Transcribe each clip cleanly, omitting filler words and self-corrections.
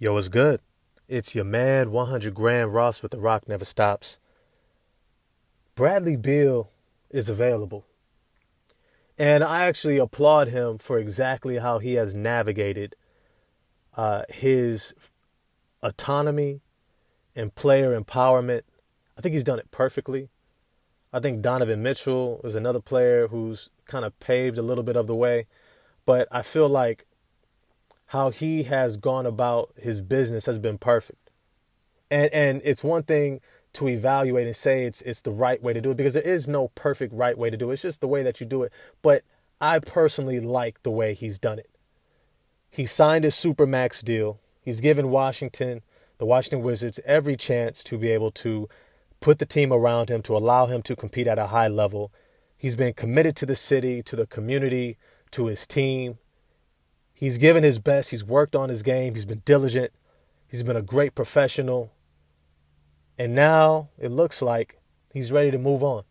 Yo, what's good? It's your man, 100 Grand Ross with The Rock Never Stops. Bradley Beal is available. And I actually applaud him for exactly how he has navigated his autonomy and player empowerment. I think he's done it perfectly. I think Donovan Mitchell is another player who's kind of paved a little bit of the way. But I feel like how he has gone about his business has been perfect. And it's one thing to evaluate and say it's the right way to do it, because there is no perfect right way to do it. It's just the way that you do it. But I personally like the way he's done it. He signed his Supermax deal. He's given the Washington Wizards, every chance to be able to put the team around him, to allow him to compete at a high level. He's been committed to the city, to the community, to his team. He's given his best. He's worked on his game. He's been diligent. He's been a great professional. And now it looks like he's ready to move on.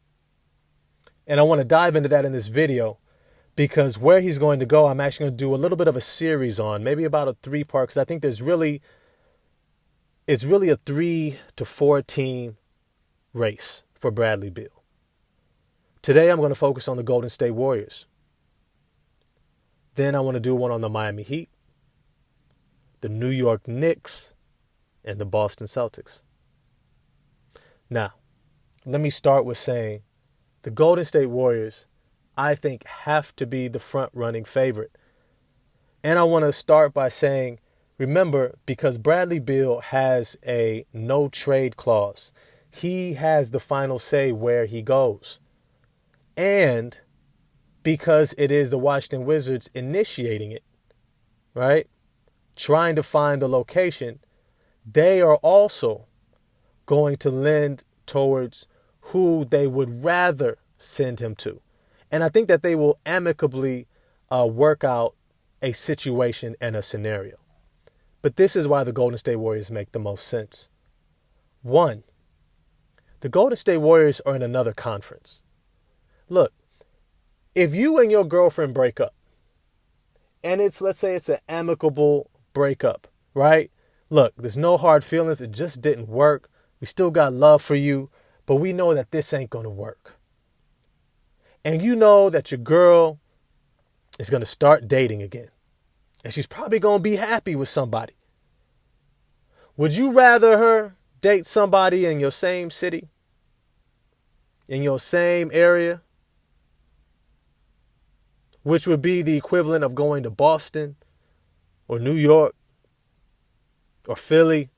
And I want to dive into that in this video, because where he's going to go, I'm actually going to do a little bit of a series on, maybe about a 3-part, because I think it's really a 3 to 4 team race for Bradley Beal. Today, I'm going to focus on the Golden State Warriors. Then I want to do one on the Miami Heat, the New York Knicks, and the Boston Celtics. Now, let me start with saying the Golden State Warriors, I think, have to be the front-running favorite. And I want to start by saying, remember, because Bradley Beal has a no-trade clause, he has the final say where he goes. And because it is the Washington Wizards initiating it, right? Trying to find a location, they are also going to lend towards who they would rather send him to. And I think that they will amicably work out a situation and a scenario. But this is why the Golden State Warriors make the most sense. One, the Golden State Warriors are in another conference. Look, if you and your girlfriend break up, and let's say it's an amicable breakup, right? Look, there's no hard feelings. It just didn't work. We still got love for you, but we know that this ain't going to work. And you know that your girl is going to start dating again. And she's probably going to be happy with somebody. Would you rather her date somebody in your same city, in your same area, which would be the equivalent of going to Boston or New York or Philly,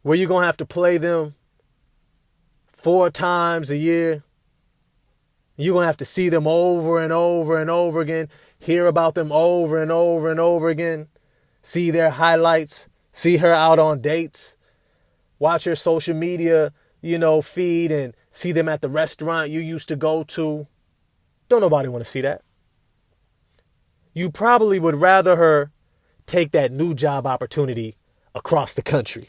where you're going to have to play them 4 times a year? You're going to have to see them over and over and over again, hear about them over and over and over again, see their highlights, see her out on dates, watch her social media, feed, and see them at the restaurant you used to go to. Don't nobody want to see that. You probably would rather her take that new job opportunity across the country,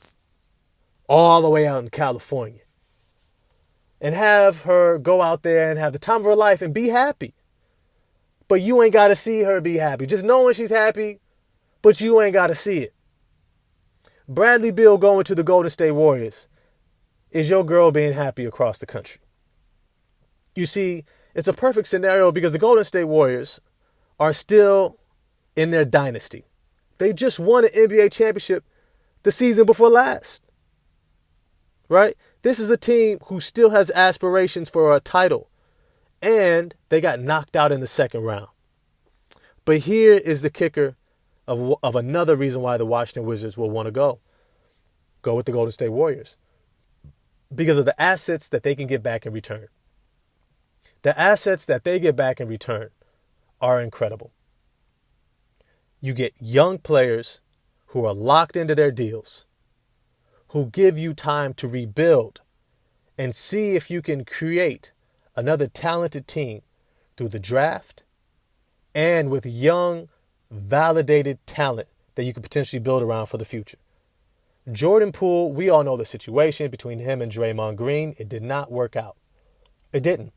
all the way out in California, and have her go out there and have the time of her life and be happy. But you ain't got to see her be happy. Just knowing she's happy, but you ain't got to see it. Bradley Beal going to the Golden State Warriors is your girl being happy across the country. You see, it's a perfect scenario because the Golden State Warriors are still in their dynasty. They just won an NBA championship the season before last. Right? This is a team who still has aspirations for a title. And they got knocked out in the second round. But here is the kicker of another reason why the Washington Wizards will want to go with the Golden State Warriors. Because of the assets that they can get back in return. The assets that they get back in return are incredible. You get young players who are locked into their deals, who give you time to rebuild and see if you can create another talented team through the draft and with young, validated talent that you could potentially build around for the future. Jordan Poole, we all know the situation between him and Draymond Green. It did not work out. It didn't.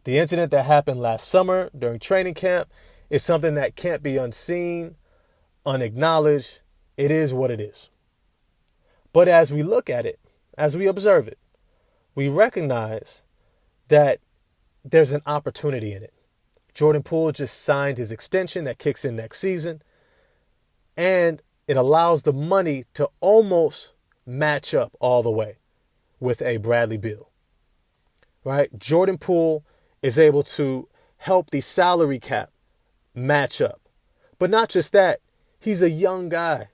The incident that happened last summer during training camp is something that can't be unseen, unacknowledged, It is what it is. But as we look at it, as we observe it, we recognize that there's an opportunity in it. Jordan Poole just signed his extension that kicks in next season, and it allows the money to almost match up all the way with a Bradley Beal, right? Jordan Poole is able to help the salary cap match up. But not just that, he's a young guy.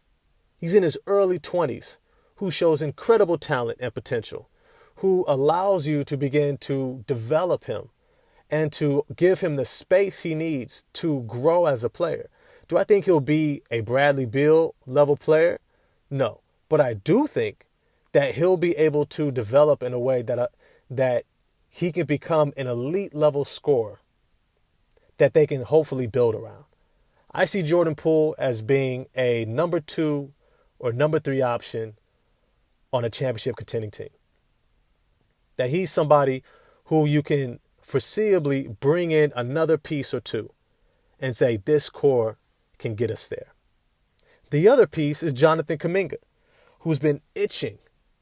He's in his early 20s who shows incredible talent and potential, who allows you to begin to develop him and to give him the space he needs to grow as a player. Do I think he'll be a Bradley Beal level player? No. But I do think that he'll be able to develop in a way that he can become an elite level scorer that they can hopefully build around. I see Jordan Poole as being a number 2 or number 3 option on a championship contending team. That he's somebody who you can foreseeably bring in another piece or two and say this core can get us there. The other piece is Jonathan Kuminga, who's been itching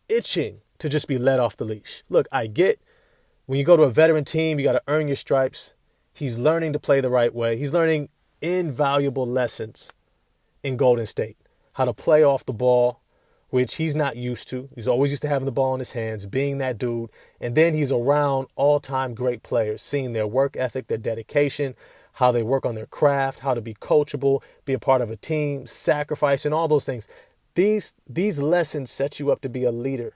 to just be let off the leash. Look, I get when you go to a veteran team, you got to earn your stripes. He's learning to play the right way. He's learning invaluable lessons in Golden State. How to play off the ball, which he's not used to. He's always used to having the ball in his hands, being that dude. And then he's around all-time great players, seeing their work ethic, their dedication, how they work on their craft, how to be coachable, be a part of a team, sacrifice, and all those things. These lessons set you up to be a leader.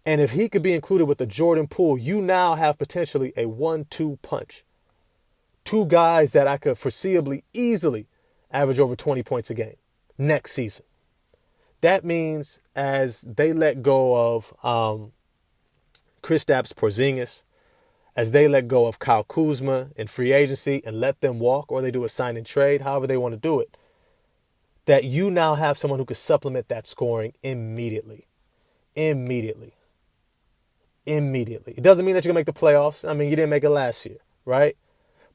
And if he could be included with the Jordan Poole, you now have potentially a 1-2 punch. 2 guys that I could foreseeably easily average over 20 points a game next season. That means as they let go of Kristaps Porzingis, as they let go of Kyle Kuzma in free agency and let them walk, or they do a sign and trade, however they want to do it, that you now have someone who could supplement that scoring immediately. Immediately. It doesn't mean that you're going to make the playoffs. I mean, you didn't make it last year, right?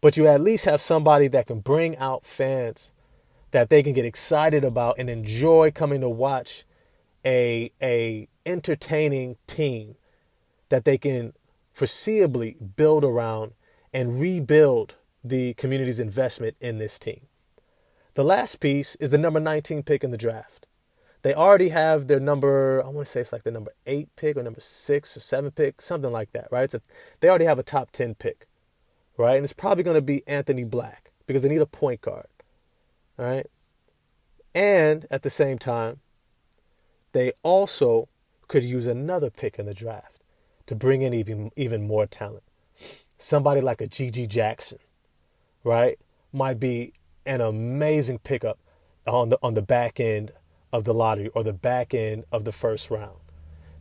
But you at least have somebody that can bring out fans that they can get excited about and enjoy coming to watch a entertaining team that they can foreseeably build around and rebuild the community's investment in this team. The last piece is the number 19 pick in the draft. They already have their number, I want to say it's like the number 8 pick or number 6 or 7 pick, something like that, right? They already have a top 10 pick, right? And it's probably going to be Anthony Black because they need a point guard, all right? And at the same time, they also could use another pick in the draft to bring in even more talent. Somebody like a G.G. Jackson, right, might be an amazing pickup on the back end of the lottery or the back end of the first round,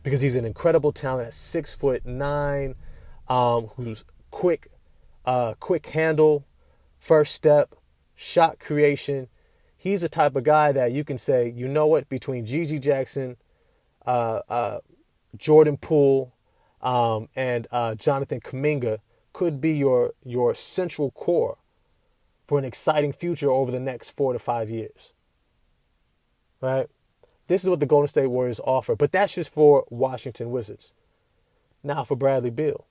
because he's an incredible talent at 6'9", who's quick handle, first step, shot creation. He's the type of guy that you can say, you know what, between G.G. Jackson, Jordan Poole, and Jonathan Kuminga could be your central core for an exciting future over the next 4 to 5 years. Right? This is what the Golden State Warriors offer, but that's just for Washington Wizards. Now for Bradley Beal,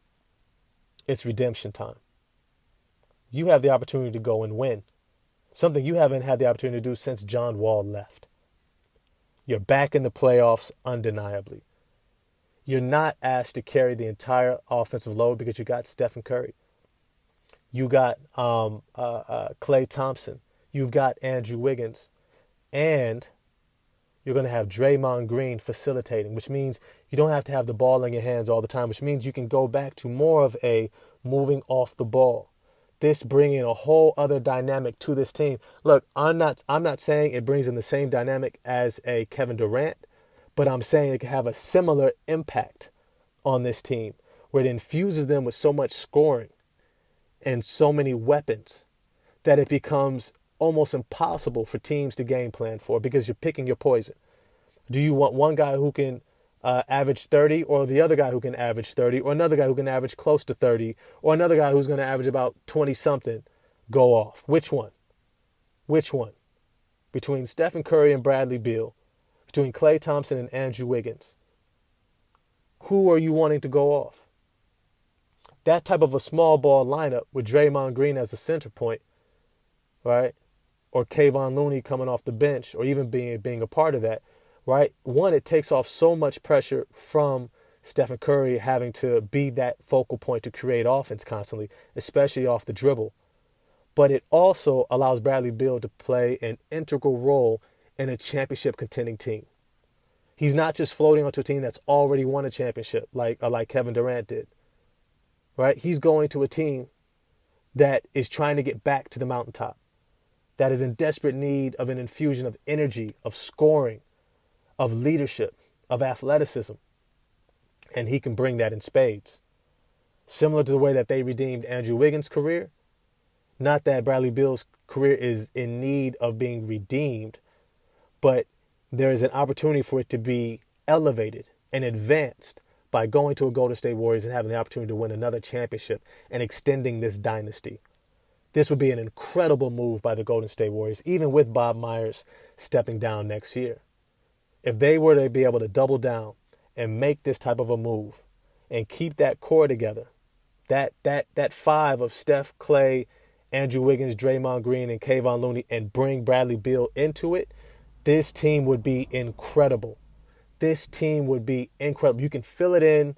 it's redemption time. You have the opportunity to go and win, something you haven't had the opportunity to do since John Wall left. You're back in the playoffs undeniably. You're not asked to carry the entire offensive load because you got Stephen Curry. You got Klay Thompson. You've got Andrew Wiggins. And you're going to have Draymond Green facilitating, which means you don't have to have the ball in your hands all the time, which means you can go back to more of a moving off the ball. This bringing a whole other dynamic to this team. Look, I'm not saying it brings in the same dynamic as a Kevin Durant, but I'm saying it can have a similar impact on this team where it infuses them with so much scoring and so many weapons that it becomes almost impossible for teams to game plan for because you're picking your poison. Do you want one guy who can average 30 or the other guy who can average 30 or another guy who can average close to 30 or another guy who's going to average about 20 something go off? Which one? between Stephen Curry and Bradley Beal, between Klay Thompson and Andrew Wiggins, who are you wanting to go off? That type of a small ball lineup with Draymond Green as a center point, right? Or Kevon Looney coming off the bench, or even being a part of that, right? One, it takes off so much pressure from Stephen Curry having to be that focal point to create offense constantly, especially off the dribble. But it also allows Bradley Beal to play an integral role in a championship contending team. He's not just floating onto a team that's already won a championship like Kevin Durant did, right? He's going to a team that is trying to get back to the mountaintop, that is in desperate need of an infusion of energy, of scoring, of leadership, of athleticism. And he can bring that in spades. Similar to the way that they redeemed Andrew Wiggins' career. Not that Bradley Beal's career is in need of being redeemed, but there is an opportunity for it to be elevated and advanced by going to a Golden State Warriors and having the opportunity to win another championship and extending this dynasty. This would be an incredible move by the Golden State Warriors, even with Bob Myers stepping down next year. If they were to be able to double down and make this type of a move and keep that core together, that five of Steph, Klay, Andrew Wiggins, Draymond Green, and Kevon Looney, and bring Bradley Beal into it, this team would be incredible. This team would be incredible. You can fill it in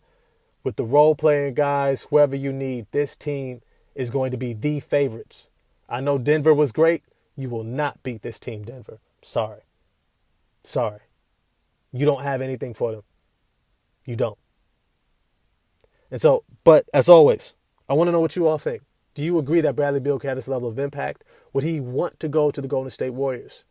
with the role-playing guys, whoever you need. This team is going to be the favorites. I know Denver was great. You will not beat this team, Denver. Sorry. You don't have anything for them. You don't. And so, but as always, I want to know what you all think. Do you agree that Bradley Beal can have this level of impact? Would he want to go to the Golden State Warriors?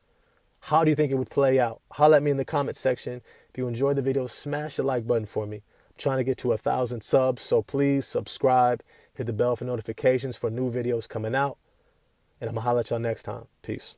How do you think it would play out? Holler at me in the comment section. If you enjoyed the video, smash the like button for me. I'm trying to get to 1,000 subs, so please subscribe. Hit the bell for notifications for new videos coming out. And I'm going to holler at y'all next time. Peace.